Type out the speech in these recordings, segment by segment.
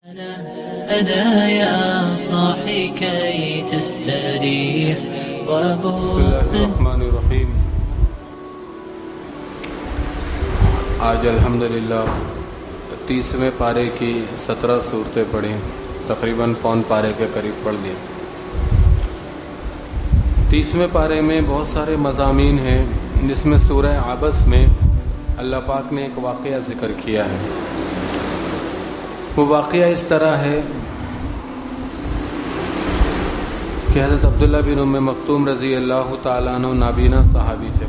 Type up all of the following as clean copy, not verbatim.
أنا يا صاحي كي تستريح بسم اللہ الرحمن الرحیم. آج الحمدللہ 30ویں پارے کی 17 صورتیں پڑھیں، تقریباً پون پارے کے قریب پڑھ لیں. 30ویں پارے میں بہت سارے مضامین ہیں، جس میں سورہ عبس میں اللہ پاک نے ایک واقعہ ذکر کیا ہے. وہ واقعہ اس طرح ہے کہ حضرت عبداللہ بن ام مکتوم رضی اللہ تعالیٰ عنہ نابینا صحابی تھے.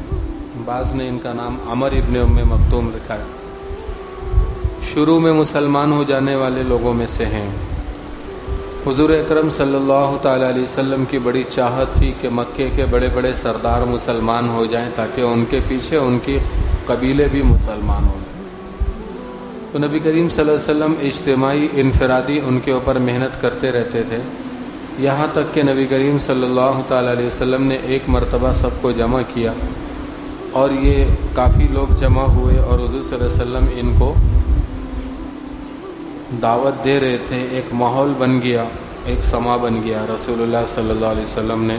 بعض نے ان کا نام عمر ابن ام مکتوم رکھا ہے. شروع میں مسلمان ہو جانے والے لوگوں میں سے ہیں. حضور اکرم صلی اللہ تعالیٰ علیہ وسلم کی بڑی چاہت تھی کہ مکے کے بڑے بڑے سردار مسلمان ہو جائیں تاکہ ان کے پیچھے ان کی قبیلے بھی مسلمان ہو جائیں. تو نبی کریم صلی اللہ علیہ وسلم اجتماعی انفرادی ان کے اوپر محنت کرتے رہتے تھے، یہاں تک کہ نبی کریم صلی اللہ تعالیٰ علیہ وسلم نے ایک مرتبہ سب کو جمع کیا اور یہ کافی لوگ جمع ہوئے اور حضور صلی اللہ علیہ وسلم ان کو دعوت دے رہے تھے. ایک ماحول بن گیا، ایک سما بن گیا. رسول اللہ صلی اللہ علیہ وسلم نے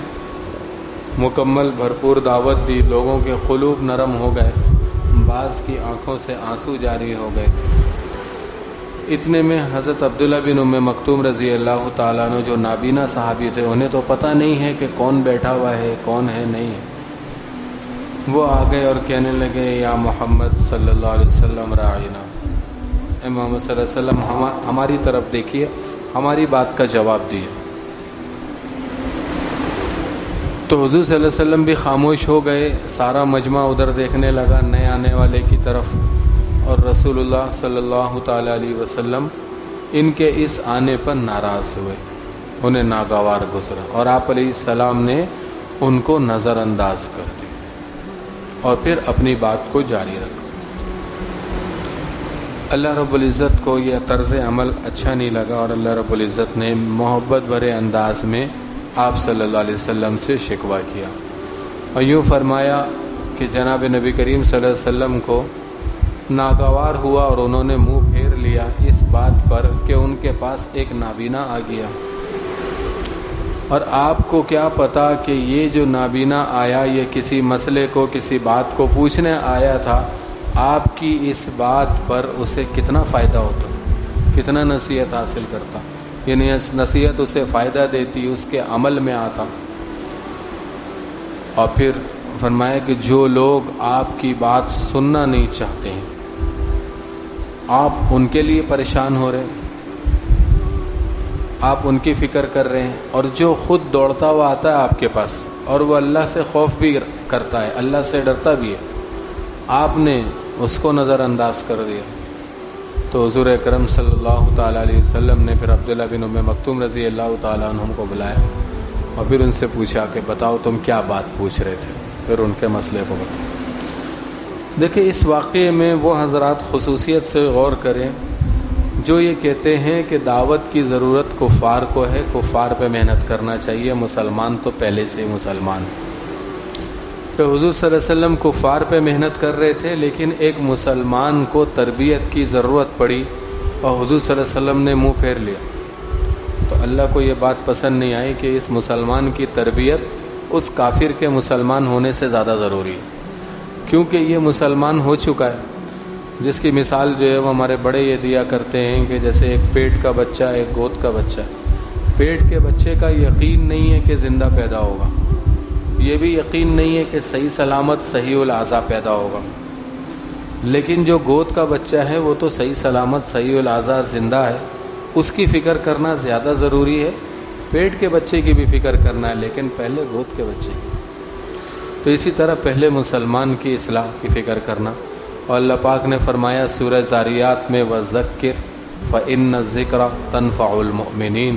مکمل بھرپور دعوت دی. لوگوں کے قلوب نرم ہو گئے، بعض کی آنکھوں سے آنسو جاری ہو گئے. اتنے میں حضرت عبداللہ بن ام مکتوم رضی اللہ تعالیٰ عنہ جو نابینا صحابی تھے، انہیں تو پتہ نہیں ہے کہ کون بیٹھا ہوا ہے کون ہے نہیں ہے. وہ آ گئے اور کہنے لگے یا محمد صلی اللہ علیہ وسلم راعینا، اے محمد صلی اللہ علیہ وسلم ہماری طرف دیکھیے، ہماری بات کا جواب دیے. تو حضور صلی اللہ علیہ وسلم بھی خاموش ہو گئے. سارا مجمع ادھر دیکھنے لگا نئے آنے والے کی طرف، اور رسول اللہ صلی اللہ تعالیٰ علیہ وسلم ان کے اس آنے پر ناراض ہوئے، انہیں ناگوار گزرا، اور آپ علیہ السلام نے ان کو نظر انداز کر دی اور پھر اپنی بات کو جاری رکھا. اللہ رب العزت کو یہ طرز عمل اچھا نہیں لگا اور اللہ رب العزت نے محبت بھرے انداز میں آپ صلی اللہ علیہ وسلم سے شکوہ کیا اور یوں فرمایا کہ جناب نبی کریم صلی اللہ علیہ وسلم کو ناگوار ہوا اور انہوں نے منہ پھیر لیا اس بات پر کہ ان کے پاس ایک نابینا آ گیا. اور آپ کو کیا پتا کہ یہ جو نابینا آیا یہ کسی مسئلے کو، کسی بات کو پوچھنے آیا تھا. آپ کی اس بات پر اسے کتنا فائدہ ہوتا، کتنا نصیحت حاصل کرتا، یعنی نصیحت اسے فائدہ دیتی، اس کے عمل میں آتا. اور پھر فرمایا کہ جو لوگ آپ کی بات سننا نہیں چاہتے ہیں، آپ ان کے لیے پریشان ہو رہے ہیں، آپ ان کی فکر کر رہے ہیں، اور جو خود دوڑتا ہوا آتا ہے آپ کے پاس اور وہ اللہ سے خوف بھی کرتا ہے، اللہ سے ڈرتا بھی ہے، آپ نے اس کو نظر انداز کر دیا. تو حضور اکرم صلی اللہ تعالیٰ علیہ وسلم نے پھر عبداللہ بن ام مکتوم رضی اللہ تعالیٰ عنہ کو بلایا اور پھر ان سے پوچھا کہ بتاؤ تم کیا بات پوچھ رہے تھے. پھر ان کے مسئلے کو بتاؤ. دیکھیں اس واقعے میں وہ حضرات خصوصیت سے غور کریں جو یہ کہتے ہیں کہ دعوت کی ضرورت کفار کو ہے، کفار پہ محنت کرنا چاہیے، مسلمان تو پہلے سے ہی مسلمان. تو حضور صلی اللہ علیہ وسلم کفار پہ محنت کر رہے تھے، لیکن ایک مسلمان کو تربیت کی ضرورت پڑی اور حضور صلی اللہ علیہ وسلم نے منہ پھیر لیا. تو اللہ کو یہ بات پسند نہیں آئی کہ اس مسلمان کی تربیت اس کافر کے مسلمان ہونے سے زیادہ ضروری ہے، کیونکہ یہ مسلمان ہو چکا ہے. جس کی مثال جو ہے وہ ہمارے بڑے یہ دیا کرتے ہیں کہ جیسے ایک پیٹ کا بچہ، ایک گود کا بچہ. پیٹ کے بچے کا یقین نہیں ہے کہ زندہ پیدا ہوگا، یہ بھی یقین نہیں ہے کہ صحیح سلامت صحیح الاعضاء پیدا ہوگا، لیکن جو گود کا بچہ ہے وہ تو صحیح سلامت صحیح الاعضاء زندہ ہے، اس کی فکر کرنا زیادہ ضروری ہے. پیٹ کے بچے کی بھی فکر کرنا ہے، لیکن پہلے گود کے بچے کی. تو اسی طرح پہلے مسلمان کی اصلاح کی فکر کرنا. اور اللہ پاک نے فرمایا سورہ زاریات میں وَذَكِّرْ فَإِنَّ الذِّكْرَ تَنفَعُ الْمُؤْمِنِينَ،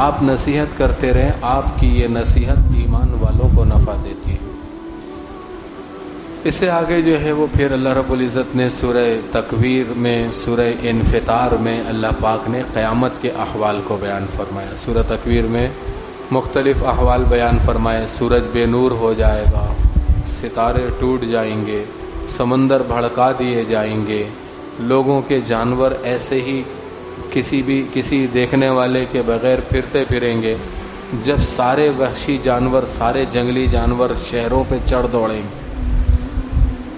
آپ نصیحت کرتے رہیں، آپ کی یہ نصیحت ایمان والوں کو نفع دیتی ہے. اس سے آگے جو ہے وہ پھر اللہ رب العزت نے سورہ تکویر میں، سورہ انفطار میں اللہ پاک نے قیامت کے احوال کو بیان فرمایا. سورہ تکویر میں مختلف احوال بیان فرمائے. سورج بے نور ہو جائے گا، ستارے ٹوٹ جائیں گے، سمندر بھڑکا دیے جائیں گے، لوگوں کے جانور ایسے ہی کسی دیکھنے والے کے بغیر پھرتے پھریں گے، جب سارے وحشی جانور، سارے جنگلی جانور شہروں پہ چڑھ دوڑیں گے۔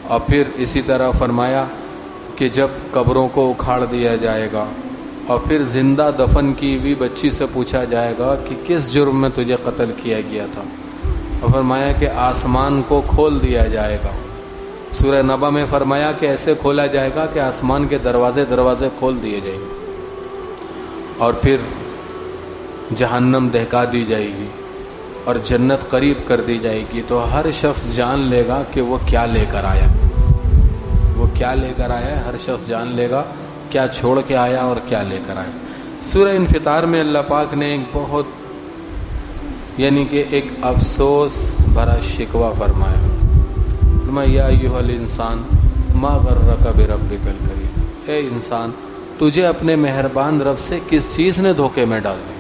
اور پھر اسی طرح فرمایا کہ جب قبروں کو اکھاڑ دیا جائے گا اور پھر زندہ دفن کی ہوئی بچی سے پوچھا جائے گا کہ کس جرم میں تجھے قتل کیا گیا تھا، اور فرمایا کہ آسمان کو کھول دیا جائے گا۔ سورہ نبا میں فرمایا کہ ایسے کھولا جائے گا کہ آسمان کے دروازے کھول دیے جائیں گے، اور پھر جہنم دہکا دی جائے گی اور جنت قریب کر دی جائے گی۔ تو ہر شخص جان لے گا کہ وہ کیا لے کر آیا، وہ کیا لے کر آیا ہے۔ ہر شخص جان لے گا کیا چھوڑ کے آیا اور کیا لے کر آیا۔ سورہ انفطار میں اللہ پاک نے ایک بہت یعنی کہ ایک افسوس بھرا شکوہ فرمایا، یا ایھا الانسان ما غرک بربک الکریم، اے انسان تجھے اپنے مہربان رب سے کس چیز نے دھوکے میں ڈال دیا،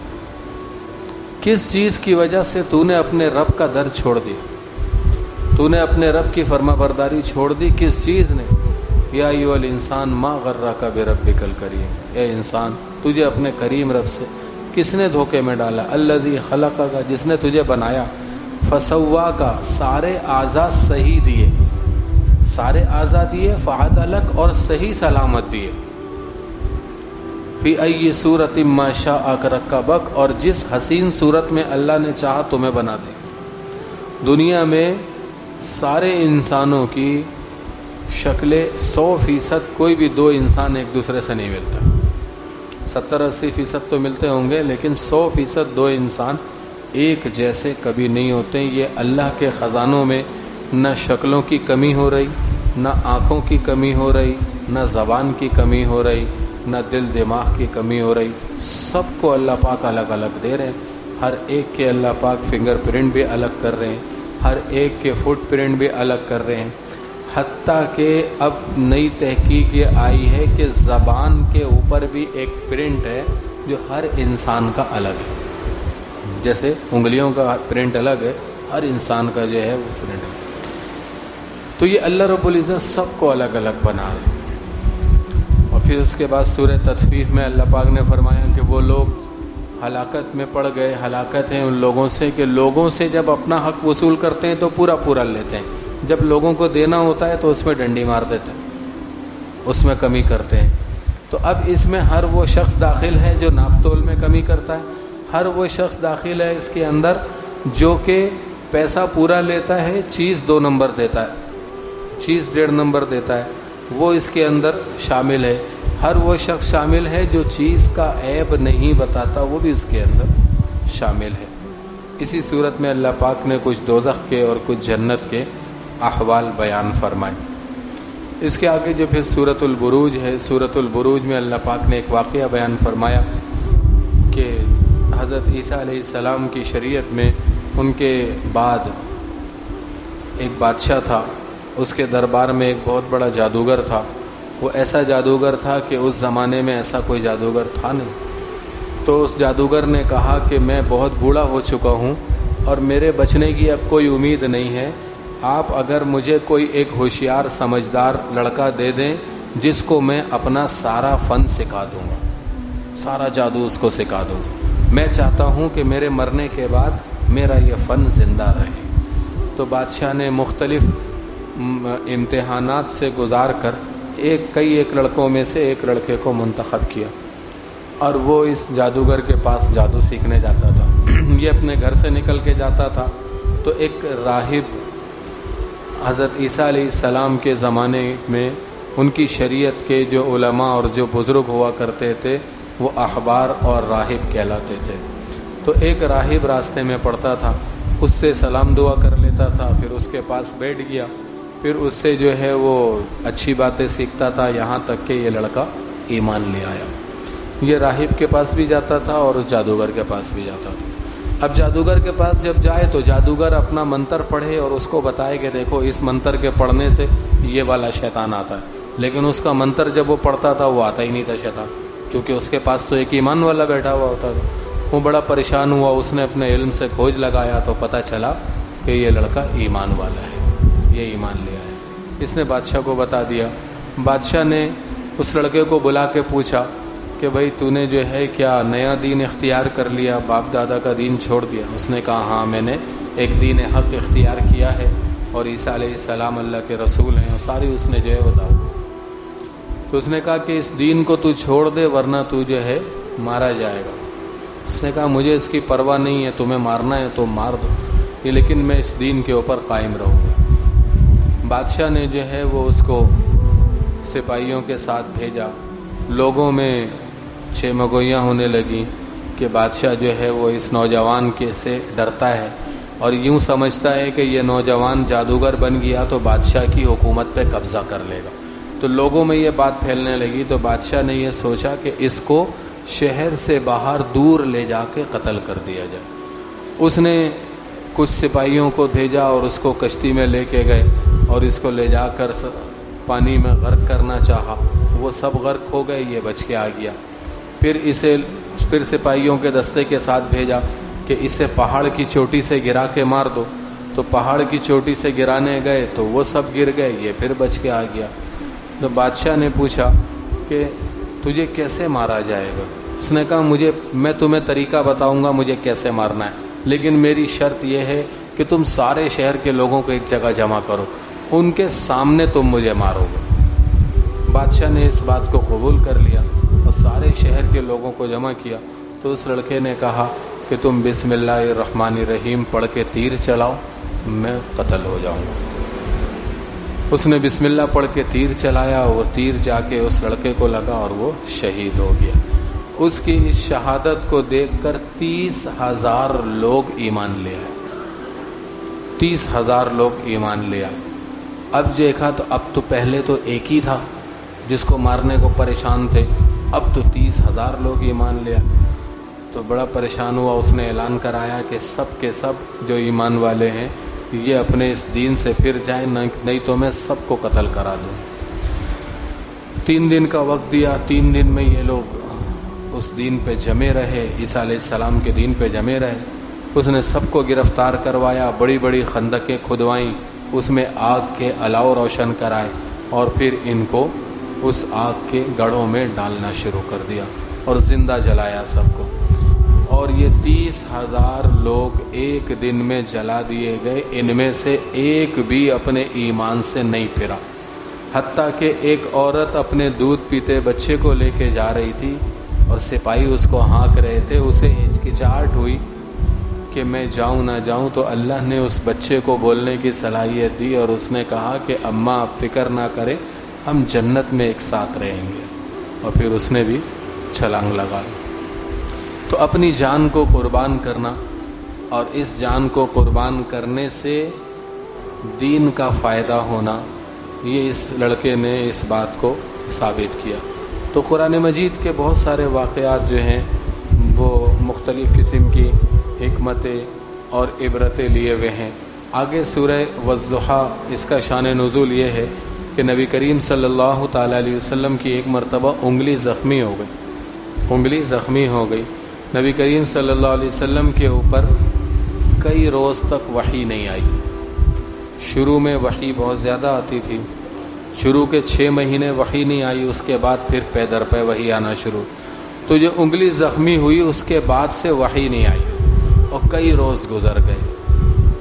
کس چیز کی وجہ سے تو نے اپنے رب کا در چھوڑ دیا، تو نے اپنے رب کی فرما برداری چھوڑ دی، کس چیز نے؟ یا ایھا الانسان ما غرک بربک الکریم، اے انسان تجھے اپنے کریم رب سے کس نے دھوکے میں ڈالا؟ الذی خلقک، جس نے تجھے بنایا، فسواک، سارے اعضاء صحیح دیے، سارے اعضاء دیے، فعدلک، اور صحیح سلامت دیے، فی ای صورت ما شاء رکبک، اور جس حسین صورت میں اللہ نے چاہا تمہیں بنا دے۔ دنیا میں سارے انسانوں کی شکلیں 100% کوئی بھی دو انسان ایک دوسرے سے نہیں ملتا، 70-80% تو ملتے ہوں گے، لیکن 100% دو انسان ایک جیسے کبھی نہیں ہوتے۔ یہ اللہ کے خزانوں میں نہ شکلوں کی کمی ہو رہی، نہ آنکھوں کی کمی ہو رہی، نہ زبان کی کمی ہو رہی، نہ دل دماغ کی کمی ہو رہی، سب کو اللہ پاک الگ الگ دے رہے ہیں۔ ہر ایک کے اللہ پاک فنگر پرنٹ بھی الگ کر رہے ہیں، ہر ایک کے فٹ پرنٹ بھی الگ کر رہے ہیں، حتیٰ کہ اب نئی تحقیق یہ آئی ہے کہ زبان کے اوپر بھی ایک پرنٹ ہے جو ہر انسان کا الگ ہے، جیسے انگلیوں کا پرنٹ الگ ہے، ہر انسان کا جو ہے وہ پرنٹ ہے۔ تو یہ اللہ رب العزت سب کو الگ الگ بنا ہے۔ اور پھر اس کے بعد سورہ تطفیف میں اللہ پاک نے فرمایا کہ وہ لوگ ہلاکت میں پڑ گئے، ہلاکت ہے ان لوگوں سے کہ لوگوں سے جب اپنا حق وصول کرتے ہیں تو پورا پورا لیتے ہیں، جب لوگوں کو دینا ہوتا ہے تو اس میں ڈنڈی مار دیتے ہیں، اس میں کمی کرتے ہیں۔ تو اب اس میں ہر وہ شخص داخل ہے جو ناپ تول میں کمی کرتا ہے، ہر وہ شخص داخل ہے اس کے اندر جو کہ پیسہ پورا لیتا ہے، چیز 2 نمبر دیتا ہے، چیز 1.5 نمبر دیتا ہے، وہ اس کے اندر شامل ہے۔ ہر وہ شخص شامل ہے جو چیز کا عیب نہیں بتاتا، وہ بھی اس کے اندر شامل ہے۔ اسی صورت میں اللہ پاک نے کچھ دوزخ کے اور کچھ جنت کے احوال بیان فرمائے۔ اس کے آگے جو پھر سورۃ البروج ہے، سورۃ البروج میں اللہ پاک نے ایک واقعہ بیان فرمایا کہ حضرت عیسیٰ علیہ السلام کی شریعت میں ان کے بعد ایک بادشاہ تھا، اس کے دربار میں ایک بہت بڑا جادوگر تھا۔ وہ ایسا جادوگر تھا کہ اس زمانے میں ایسا کوئی جادوگر تھا نہیں۔ تو اس جادوگر نے کہا کہ میں بہت بوڑھا ہو چکا ہوں اور میرے بچنے کی اب کوئی امید نہیں ہے، آپ اگر مجھے کوئی ایک ہوشیار سمجھدار لڑکا دے دیں جس کو میں اپنا سارا فن سکھا دوں گا، سارا جادو اس کو سکھا دوں گا، میں چاہتا ہوں کہ میرے مرنے کے بعد میرا یہ فن زندہ رہے۔ تو بادشاہ نے مختلف امتحانات سے گزار کر ایک لڑکوں میں سے ایک لڑکے کو منتخب کیا، اور وہ اس جادوگر کے پاس جادو سیکھنے جاتا تھا۔ یہ اپنے گھر سے نکل کے جاتا تھا تو ایک راہب حضرت عیسیٰ علیہ السلام کے زمانے میں ان کی شریعت کے جو علماء اور جو بزرگ ہوا کرتے تھے وہ احبار اور راہب کہلاتے تھے۔ تو ایک راہب راستے میں پڑتا تھا، اس سے سلام دعا کر لیتا تھا، پھر اس کے پاس بیٹھ گیا، پھر اس سے جو ہے وہ اچھی باتیں سیکھتا تھا، یہاں تک کہ یہ لڑکا ایمان لے آیا۔ یہ راہب کے پاس بھی جاتا تھا اور اس جادوگر کے پاس بھی جاتا تھا۔ اب جادوگر کے پاس جب جائے تو جادوگر اپنا منتر پڑھے اور اس کو بتائے کہ دیکھو اس منتر کے پڑھنے سے یہ والا شیطان آتا ہے، لیکن اس کا منتر جب وہ پڑھتا تھا وہ آتا ہی نہیں تھا شیطان، کیونکہ اس کے پاس تو ایک ایمان والا بیٹھا ہوا ہوتا تھا۔ وہ بڑا پریشان ہوا، اس نے اپنے علم سے کھوج لگایا تو پتہ چلا کہ یہ لڑکا ایمان والا ہے، یہ ایمان لے آیا۔ اس نے بادشاہ کو بتا دیا۔ بادشاہ نے اس لڑکے کو بلا کے پوچھا کہ بھائی تو نے جو ہے کیا نیا دین اختیار کر لیا، باپ دادا کا دین چھوڑ دیا؟ اس نے کہا ہاں میں نے ایک دین حق اختیار کیا ہے اور عیسیٰ علیہ السلام اللہ کے رسول ہیں، اور ساری اس نے جو ہے بتا دی۔ تو اس نے کہا کہ اس دین کو تو چھوڑ دے ورنہ تو جو ہے مارا جائے گا۔ اس نے کہا مجھے اس کی پرواہ نہیں ہے، تمہیں مارنا ہے تو مار دو، لیکن میں اس دین کے اوپر قائم رہوں گا۔ بادشاہ نے جو ہے وہ اس کو سپاہیوں کے ساتھ بھیجا۔ لوگوں میں چیمگوئیاں ہونے لگیں کہ بادشاہ جو ہے وہ اس نوجوان کے سے ڈرتا ہے اور یوں سمجھتا ہے کہ یہ نوجوان جادوگر بن گیا تو بادشاہ کی حکومت پہ قبضہ کر لے گا۔ تو لوگوں میں یہ بات پھیلنے لگی تو بادشاہ نے یہ سوچا کہ اس کو شہر سے باہر دور لے جا کے قتل کر دیا جائے۔ اس نے کچھ سپاہیوں کو بھیجا اور اس کو کشتی میں لے کے گئے اور اس کو لے جا کر پانی میں غرق کرنا چاہا، وہ سب غرق ہو گئے، یہ بچ کے آ گیا۔ پھر سپاہیوں کے دستے کے ساتھ بھیجا کہ اسے پہاڑ کی چوٹی سے گرا کے مار دو، تو پہاڑ کی چوٹی سے گرانے گئے تو وہ سب گر گئے، یہ پھر بچ کے آ گیا۔ تو بادشاہ نے پوچھا کہ تجھے کیسے مارا جائے گا؟ اس نے کہا میں تمہیں طریقہ بتاؤں گا مجھے کیسے مارنا ہے، لیکن میری شرط یہ ہے کہ تم سارے شہر کے لوگوں کو ایک جگہ جمع کرو، ان کے سامنے تم مجھے مارو گے۔ بادشاہ نے اس بات کو قبول کر لیا اور سارے شہر کے لوگوں کو جمع کیا۔ تو اس لڑکے نے کہا کہ تم بسم اللہ الرحمن الرحیم پڑھ کے تیر چلاؤ، میں قتل ہو جاؤں گا۔ اس نے بسم اللہ پڑھ کے تیر چلایا اور تیر جا کے اس لڑکے کو لگا اور وہ شہید ہو گیا۔ اس کی اس شہادت کو دیکھ کر 30,000 لوگ ایمان لے آئے، 30,000 لوگ ایمان لے آئے۔ اب دیکھا تو اب تو پہلے تو ایک ہی تھا جس کو مارنے کو پریشان تھے، اب تو 30,000 لوگ ایمان لے آئے۔ تو بڑا پریشان ہوا، اس نے اعلان کرایا کہ سب کے سب جو ایمان والے ہیں یہ اپنے اس دین سے پھر جائیں، نہیں تو میں سب کو قتل کرا دوں۔ 3 دن کا وقت دیا، 3 دن میں یہ لوگ اس دین پہ جمے رہے، عیسیٰ علیہ السلام کے دین پہ جمے رہے۔ اس نے سب کو گرفتار کروایا، بڑی بڑی خندقیں کھدوائیں، اس میں آگ کے الاؤ روشن کرائے اور پھر ان کو اس آگ کے گڑھوں میں ڈالنا شروع کر دیا اور زندہ جلایا سب کو۔ اور یہ 30,000 لوگ ایک دن میں جلا دیے گئے، ان میں سے ایک بھی اپنے ایمان سے نہیں پھرا، حتیٰ کہ ایک عورت اپنے دودھ پیتے بچے کو لے کے جا رہی تھی اور سپاہی اس کو ہانک رہے تھے، اسے ہچکچاہٹ ہوئی کہ میں جاؤں نہ جاؤں، تو اللہ نے اس بچے کو بولنے کی صلاحیت دی اور اس نے کہا کہ اماں آپ فکر نہ کریں، ہم جنت میں ایک ساتھ رہیں گے، اور پھر اس نے بھی چھلانگ لگا لی۔ تو اپنی جان کو قربان کرنا اور اس جان کو قربان کرنے سے دین کا فائدہ ہونا، یہ اس لڑکے نے اس بات کو ثابت کیا۔ تو قرآن مجید کے بہت سارے واقعات جو ہیں وہ مختلف قسم کی حکمتیں اور عبرتیں لیے ہوئے ہیں۔ آگے سورہ والضحیٰ، اس کا شان نزول یہ ہے کہ نبی کریم صلی اللہ تعالیٰ علیہ وسلم کی ایک مرتبہ انگلی زخمی ہو گئی۔ نبی کریم صلی اللہ علیہ وسلم کے اوپر کئی روز تک وحی نہیں آئی۔ شروع میں وحی بہت زیادہ آتی تھی، شروع کے 6 مہینے وحی نہیں آئی، اس کے بعد پھر پے در پے وحی آنا شروع۔ تو جو انگلی زخمی ہوئی اس کے بعد سے وحی نہیں آئی اور کئی روز گزر گئے۔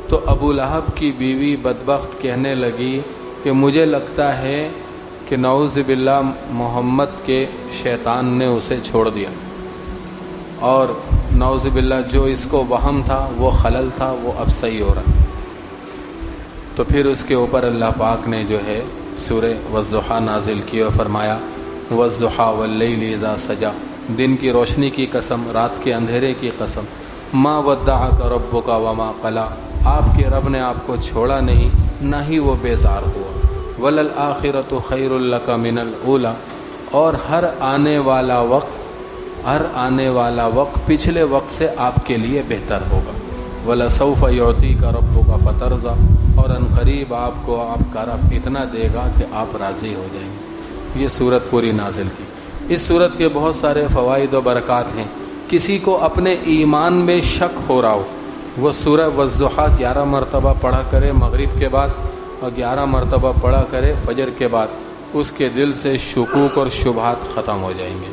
تو ابو لہب کی بیوی بدبخت کہنے لگی کہ مجھے لگتا ہے کہ نعوذ باللہ محمد کے شیطان نے اسے چھوڑ دیا، اور نعوذ باللہ جو اس کو وہم تھا، وہ خلل تھا، وہ اب صحیح ہو رہا۔ تو پھر اس کے اوپر اللہ پاک نے جو ہے سورہ والضحیٰ نازل کی اور فرمایا والضحیٰ واللیل اذا سجا، دن کی روشنی کی قسم، رات کے اندھیرے کی قسم، ما ودعک ربک وما قلی، آپ کے رب نے آپ کو چھوڑا نہیں، نہ ہی وہ بیزار ہوا، وللآخرۃ خیر لک من الاولی، اور ہر آنے والا وقت پچھلے وقت سے آپ کے لیے بہتر ہوگا، وَلَسَوْفَ يُعْطِيكَ رَبُّكَ فَتَرْضَىٰ، اور ان قریب آپ کو آپ کا رب اتنا دے گا کہ آپ راضی ہو جائیں گے۔ یہ سورت پوری نازل کی۔ اس سورت کے بہت سارے فوائد و برکات ہیں۔ کسی کو اپنے ایمان میں شک ہو رہا ہو، وہ سورہ والضحیٰ 11 مرتبہ پڑھا کرے مغرب کے بعد اور 11 مرتبہ پڑھا کرے فجر کے بعد، اس کے دل سے شکوک اور شبہات ختم ہو جائیں گے۔